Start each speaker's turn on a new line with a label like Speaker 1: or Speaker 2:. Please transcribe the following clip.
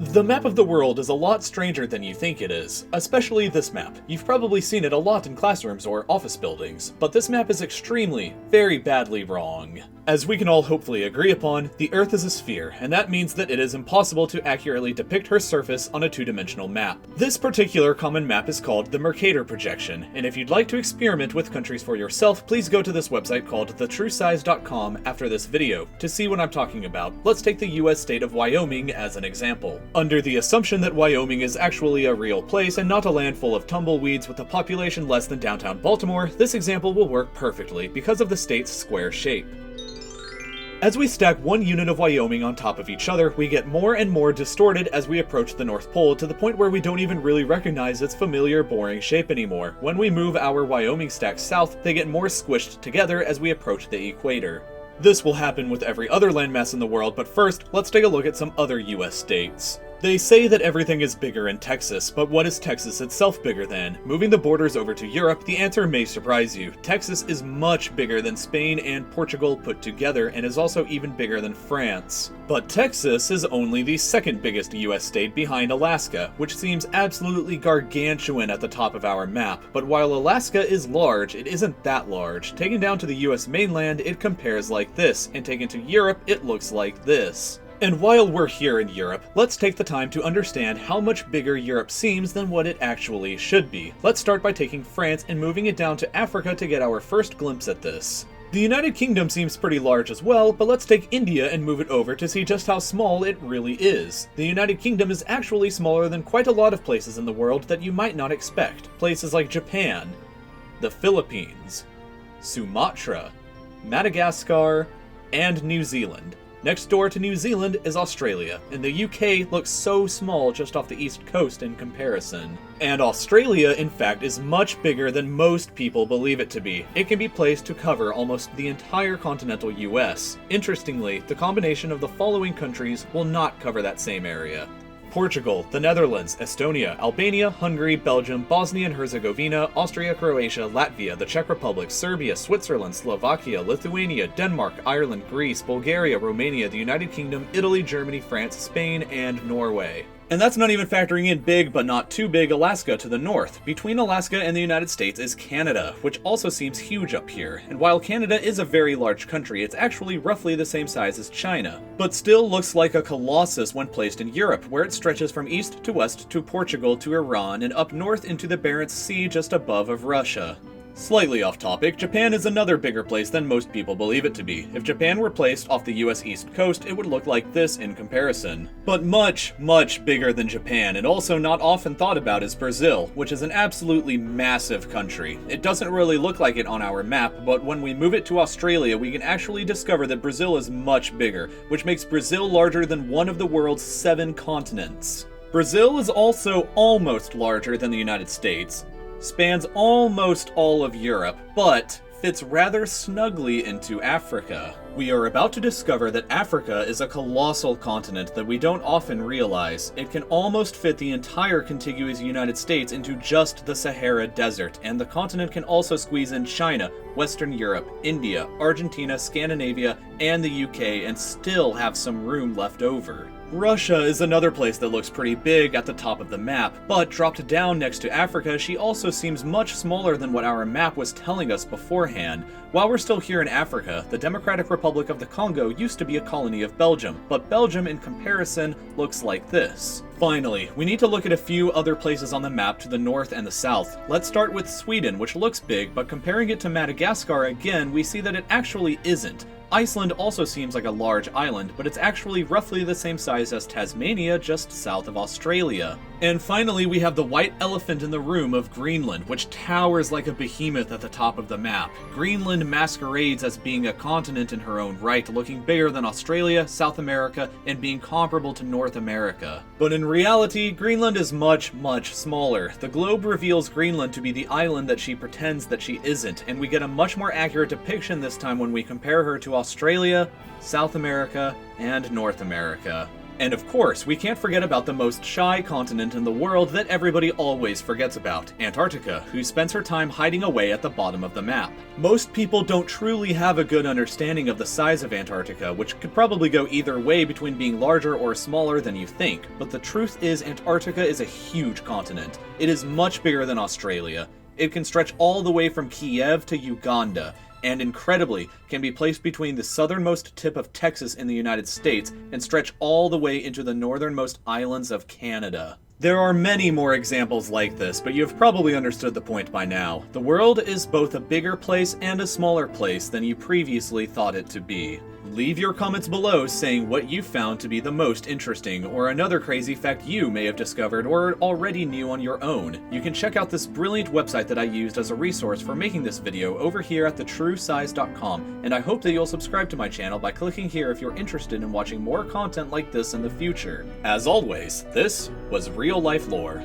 Speaker 1: The map of the world is a lot stranger than you think it is, especially this map. You've probably seen it a lot in classrooms or office buildings, but this map is extremely, very badly wrong. As we can all hopefully agree upon, the Earth is a sphere, and that means that it is impossible to accurately depict her surface on a two-dimensional map. This particular common map is called the Mercator projection, and if you'd like to experiment with countries for yourself, please go to this website called thetruesize.com after this video to see what I'm talking about. Let's take the US state of Wyoming as an example. Under the assumption that Wyoming is actually a real place and not a land full of tumbleweeds with a population less than downtown Baltimore, this example will work perfectly because of the state's square shape. As we stack one unit of Wyoming on top of each other, we get more and more distorted as we approach the North Pole to the point where we don't even really recognize its familiar, boring shape anymore. When we move our Wyoming stacks south, they get more squished together as we approach the equator. This will happen with every other landmass in the world, but first, let's take a look at some other US states. They say that everything is bigger in Texas, but what is Texas itself bigger than? Moving the borders over to Europe, the answer may surprise you. Texas is much bigger than Spain and Portugal put together, and is also even bigger than France. But Texas is only the second biggest US state behind Alaska, which seems absolutely gargantuan at the top of our map. But while Alaska is large, it isn't that large. Taken down to the US mainland, it compares like this, and taken to Europe, it looks like this. And while we're here in Europe, let's take the time to understand how much bigger Europe seems than what it actually should be. Let's start by taking France and moving it down to Africa to get our first glimpse at this. The United Kingdom seems pretty large as well, but let's take India and move it over to see just how small it really is. The United Kingdom is actually smaller than quite a lot of places in the world that you might not expect. Places like Japan, the Philippines, Sumatra, Madagascar, and New Zealand. Next door to New Zealand is Australia, and the UK looks so small just off the east coast in comparison. And Australia, in fact, is much bigger than most people believe it to be. It can be placed to cover almost the entire continental US. Interestingly, the combination of the following countries will not cover that same area: Portugal, the Netherlands, Estonia, Albania, Hungary, Belgium, Bosnia and Herzegovina, Austria, Croatia, Latvia, the Czech Republic, Serbia, Switzerland, Slovakia, Lithuania, Denmark, Ireland, Greece, Bulgaria, Romania, the United Kingdom, Italy, Germany, France, Spain, and Norway. And that's not even factoring in big but not too big Alaska to the north. Between Alaska and the United States is Canada, which also seems huge up here. And while Canada is a very large country, it's actually roughly the same size as China, but still looks like a colossus when placed in Europe, where it stretches from east to west to Portugal to Iran and up north into the Barents Sea just above of Russia. Slightly off topic, Japan is another bigger place than most people believe it to be. If Japan were placed off the US East Coast, it would look like this in comparison. But much, much bigger than Japan, and also not often thought about, is Brazil, which is an absolutely massive country. It doesn't really look like it on our map, but when we move it to Australia, we can actually discover that Brazil is much bigger, which makes Brazil larger than one of the world's 7 continents. Brazil is also almost larger than the United States, spans almost all of Europe, but fits rather snugly into Africa. We are about to discover that Africa is a colossal continent that we don't often realize. It can almost fit the entire contiguous United States into just the Sahara Desert, and the continent can also squeeze in China, Western Europe, India, Argentina, Scandinavia, and the UK, and still have some room left over. Russia is another place that looks pretty big at the top of the map, but dropped down next to Africa, she also seems much smaller than what our map was telling us beforehand. While we're still here in Africa, the Democratic Republic of the Congo used to be a colony of Belgium, but Belgium in comparison looks like this. Finally, we need to look at a few other places on the map to the north and the south. Let's start with Sweden, which looks big, but comparing it to Madagascar again, we see that it actually isn't. Iceland also seems like a large island, but it's actually roughly the same size as Tasmania, just south of Australia. And finally, we have the white elephant in the room of Greenland, which towers like a behemoth at the top of the map. Greenland masquerades as being a continent in her own right, looking bigger than Australia, South America, and being comparable to North America. But in reality, Greenland is much, much smaller. The globe reveals Greenland to be the island that she pretends that she isn't, and we get a much more accurate depiction this time when we compare her to Australia, South America, and North America. And of course, we can't forget about the most shy continent in the world that everybody always forgets about, Antarctica, who spends her time hiding away at the bottom of the map. Most people don't truly have a good understanding of the size of Antarctica, which could probably go either way between being larger or smaller than you think, but the truth is Antarctica is a huge continent. It is much bigger than Australia. It can stretch all the way from Kiev to Uganda, and incredibly, can be placed between the southernmost tip of Texas in the United States and stretch all the way into the northernmost islands of Canada. There are many more examples like this, but you've probably understood the point by now. The world is both a bigger place and a smaller place than you previously thought it to be. Leave your comments below saying what you found to be the most interesting, or another crazy fact you may have discovered or already knew on your own. You can check out this brilliant website that I used as a resource for making this video over here at thetruesize.com, and I hope that you'll subscribe to my channel by clicking here if you're interested in watching more content like this in the future. As always, this was Real Life Lore.